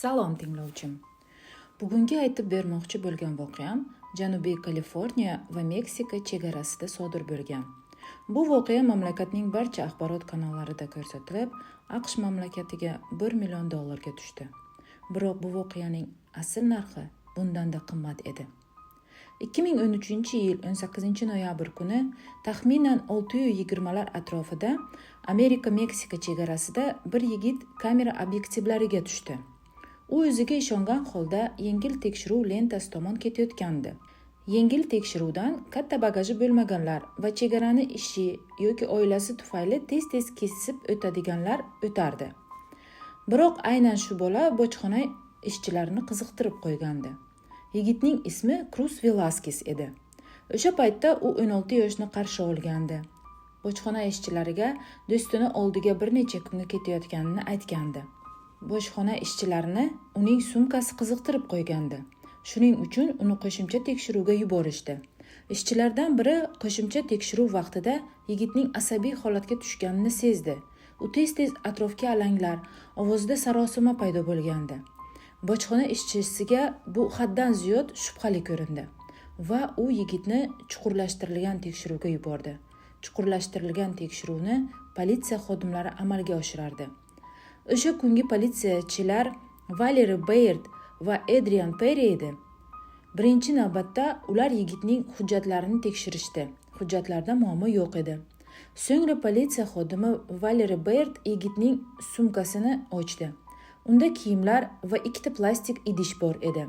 Salom tinglovchim. Bugungi aytib bermoqchi bo'lgan voqeam Janubiy Kaliforniya va Meksika chegarasida sodir bo'lgan. Bu voqea mamlakatning barcha axborot kanallarida ko'rsatilib, AQSh mamlakatiga $1 million tushdi. Biroq bu voqeaning asl narxi bundan da qimmat edi. 2013-yil 18-noyabr kuni taxminan 6:20 atrofida Amerika-Meksika chegarasida bir yigit kamera obyektivlariga tushdi. U o'ziga ishongan holda yengil tekshiruv lentasi tomon ketayotgandi. Yengil tekshiruvdan katta bagaji bo'lmaganlar va chegarani ishi yoki oilasi tufayli tez-tez kesib o'tadiganlar o'tardi. Biroq aynan shu bola bojxona ishchilarini qiziqtirib qo'ygandi. Yigitning ismi Cruz Velasquez edi. O'sha paytda u 16 yoshni qarshi olgandi. Bojxona ishchilariga do'stini oldiga bir necha kunga ketayotganini aytgandi. Bojxona ishchilarini uning sumkasi qiziqtirib qo'ygandi. Shuning uchun uni qo'shimcha tekshiruvga yuborishdi. Ishchilardan biri qo'shimcha tekshiruv vaqtida yigitning asabiy holatga tushganini sezdi. U tez-tez atrofga alanglar, ovozida sarosima paydo bo'lgandi. Bojxona ishchisiga bu haddan ziyod shubhali ko'rindi va u yigitni chuqurlashtirilgan tekshiruvga yubordi. Chuqurlashtirilgan tekshiruvni politsiya xodimlari amalga oshirardi. O'sha kungi politsiyachilar Valerie Baird va Adrian Perry edi. Birinchi navbatda ular yigitning hujjatlarini tekshirishdi. Hujjatlarda muammo yo'q edi. So'ngra politsiya xodimi Valerie Baird yigitning sumkasini ochdi. Unda kiyimlar va ikkita plastik idish bor edi.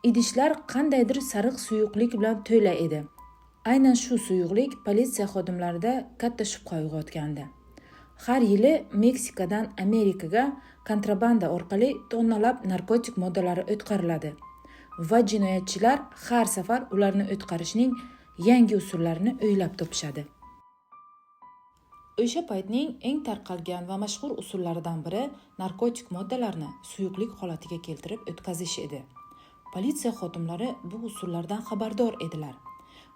Idishlar qandaydir sariq suyuqlik bilan to'la edi. Aynan shu suyuqlik politsiya xodimlarida katta shubha uyg'otgandi. Har yili Meksikadan Amerikaga kontrabanda orqali tonnalab narkotik moddalari o'tkariladi va jinoyatchilar har safar ularni o'tkarishning yangi usullarini o'ylab topishadi. O'sha paytning eng tarqalgan va mashhur usullaridan biri narkotik moddalarni suyuqlik holatiga keltirib o'tkazish edi. Politsiya xodimlari bu usullardan xabardor edilar.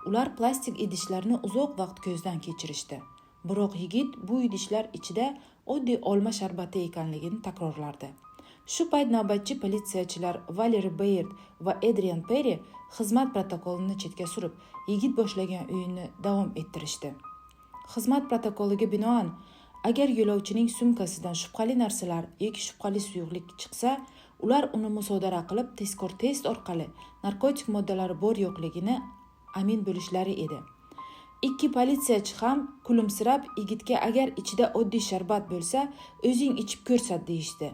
Ular plastik idishlarni uzoq vaqt ko'zdan kechirishdi. Biroq yigit bu idishlar ichida oddiy olma sharbati ekanligini takrorlardi. Shu payt navbatchi politsiyachilar Valerie Baird va Adrian Perry xizmat protokolini chetga surib, yigit boshlagan o'yinni davom ettirishdi. Xizmat protokoliga binoan, agar yo'lovchining sumkasidan shubhali narsalar yoki shubhali suyuqlik chiqsa, ular uni musodara qilib tezkor test orqali narkotik moddalari bor yo'qligini amin bo'lishlari edi. Ikki politsiyachi ham kulimsirab yigitga agar ichida oddiy sharbat bo'lsa, o'zing ichib ko'rsat deyishdi.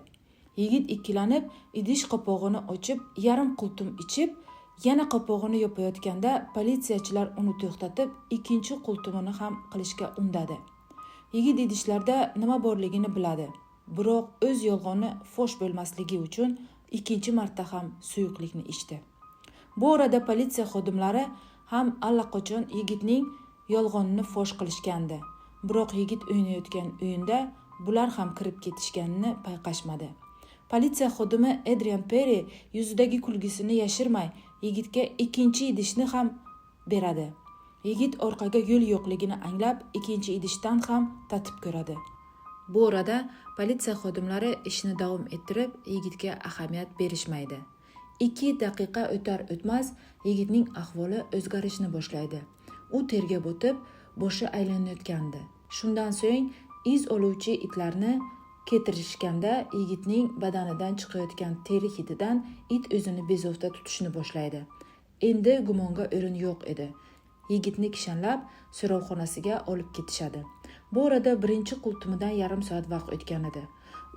Yigit ikkilanib, idish qopog'ini ochib, yarim qultum ichib, yana qopog'ini yopayotganda politsiyachilar uni to'xtatib, ikkinchi qultumini ham qilishga undadi. Yigit idishlarda nima borligini biladi, biroq o'z yolg'oni fosh bo'lmasligi uchun ikkinchi marta ham suyuqlikni ichdi. Bu orada politsiya xodimlari ham allaqachon yigitning yolg'onini fosh qilishgandi. Biroq yigit o'ynayotgan o'yinda bular ham kirib ketishganini payqashmadi. Politsiya xodimi Adrian Perry yuzidagi kulgisini yashirmay, yigitga ikkinchi idishni ham beradi. Yigit orqaga yo'l yo'qligini anglab, ikkinchi idishdan ham tatib ko'radi. Bu orada politsiya xodimlari ishni davom ettirib, yigitga ahamiyat berishmaydi. 2 daqiqa o'tar o'tmas yigitning ahvoli o'zgarishni boshlaydi. U terga botib, boshi aylanayotgandi. Shundan so'ng iz oluvchi itlarni keltirishganda yigitning badanidan chiqayotgan teri hididan it o'zini bezovta tutishni boshlaydi. Endi gumonga o'rin yo'q edi. Yigitni kishanlab so'rovxonasiga olib ketishadi. Bu orada birinchi qultumidan yarim soat vaqt o'tgan edi.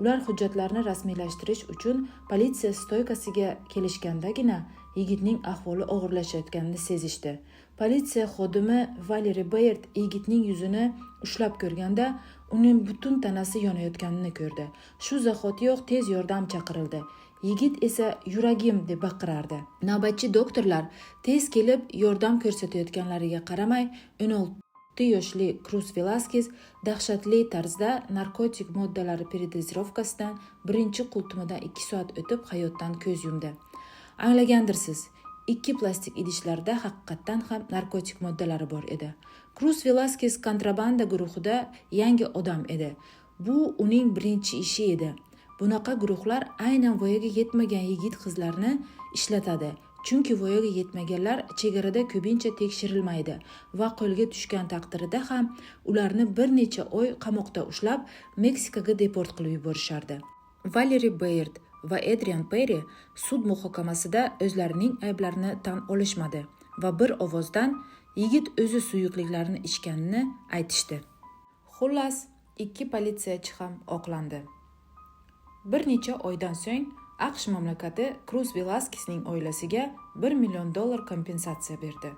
Ular hujjatlarni rasmiylashtirish uchun politsiya stoykasiga kelishgandagina yigitning ahvoli og'irlashayotganini sezishdi. Politsiya xodimi Valerie Baird yigitning yuzini ushlab ko'rganda, uning butun tanasi yonayotganini ko'rdi. Shu zahotiyoq tez yordam chaqirildi. Yigit esa yuragim deb baqirardi. Navbatchi doktorlar tez kelib yordam ko'rsatayotganlariga qaramay, 16 yoshli Cruz Velasquez dahshatli tarzda narkotik moddalari peredozировкасidan birinchi qultumidan 2 soat o'tib hayotdan ko'z yumdi. Anglagandirsiz, 2 plastik idishlarda haqiqatdan ham narkotik moddalari bor edi. Cruz Velasquez kontrabanda guruhida yangi odam edi. Bu uning birinchi ishi edi. Bunaqa guruhlar aynan voyaga yetmagan yigit-qizlarni ishlatadi. Chunki voyaga yetmaganlar chegarada ko'pincha tekshirilmaydi va qo'lga tushgan taqdirida ham ularni bir necha oy qamoqda ushlab, Meksikaga deport qilib yuborishardi. Valeri Baird va Adrian Perry sud muhokamasida o'zlarining ayblarini tan olishmadi va bir ovozdan yigit o'zi suyuqliklarni ichganini aytishdi. Xullas, 2 politsiyachi ham oqlandi. Bir necha oydan so'ng AQSh mamlakati Cruz Velasquezning oilasiga $1 million kompensatsiya berdi.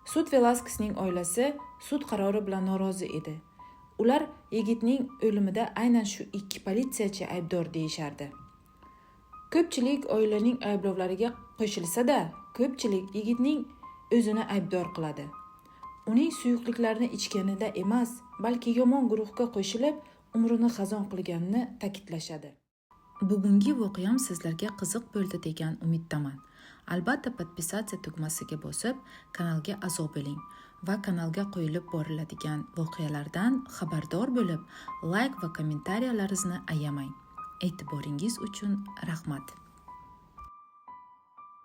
Sud Velasquezning oilasi sud qarori bilan norozi edi. Ular yigitning o'limida aynan shu 2 politsiyachi aybdor deyishardi. Ko'pchilik oilaning ayblovlariga qo'shilsa-da, ko'pchilik yigitning o'zini aybdor qiladi. Uning suyuqliklarni ichganida emas, balki yomon guruhga qo'shilib, umrini xazon qilganini ta'kidlashadi. Bugungi voqeam sizlarga qiziq bo'ldi degan umiddaman. Albatta podpisatsiya tugmasiga bosib, kanalga a'zo bo'ling va kanalga qo'yilib boriladigan voqealardan xabardor bo'lib, like va kommentariyalarni ayamang. E'tiboringiz uchun rahmat.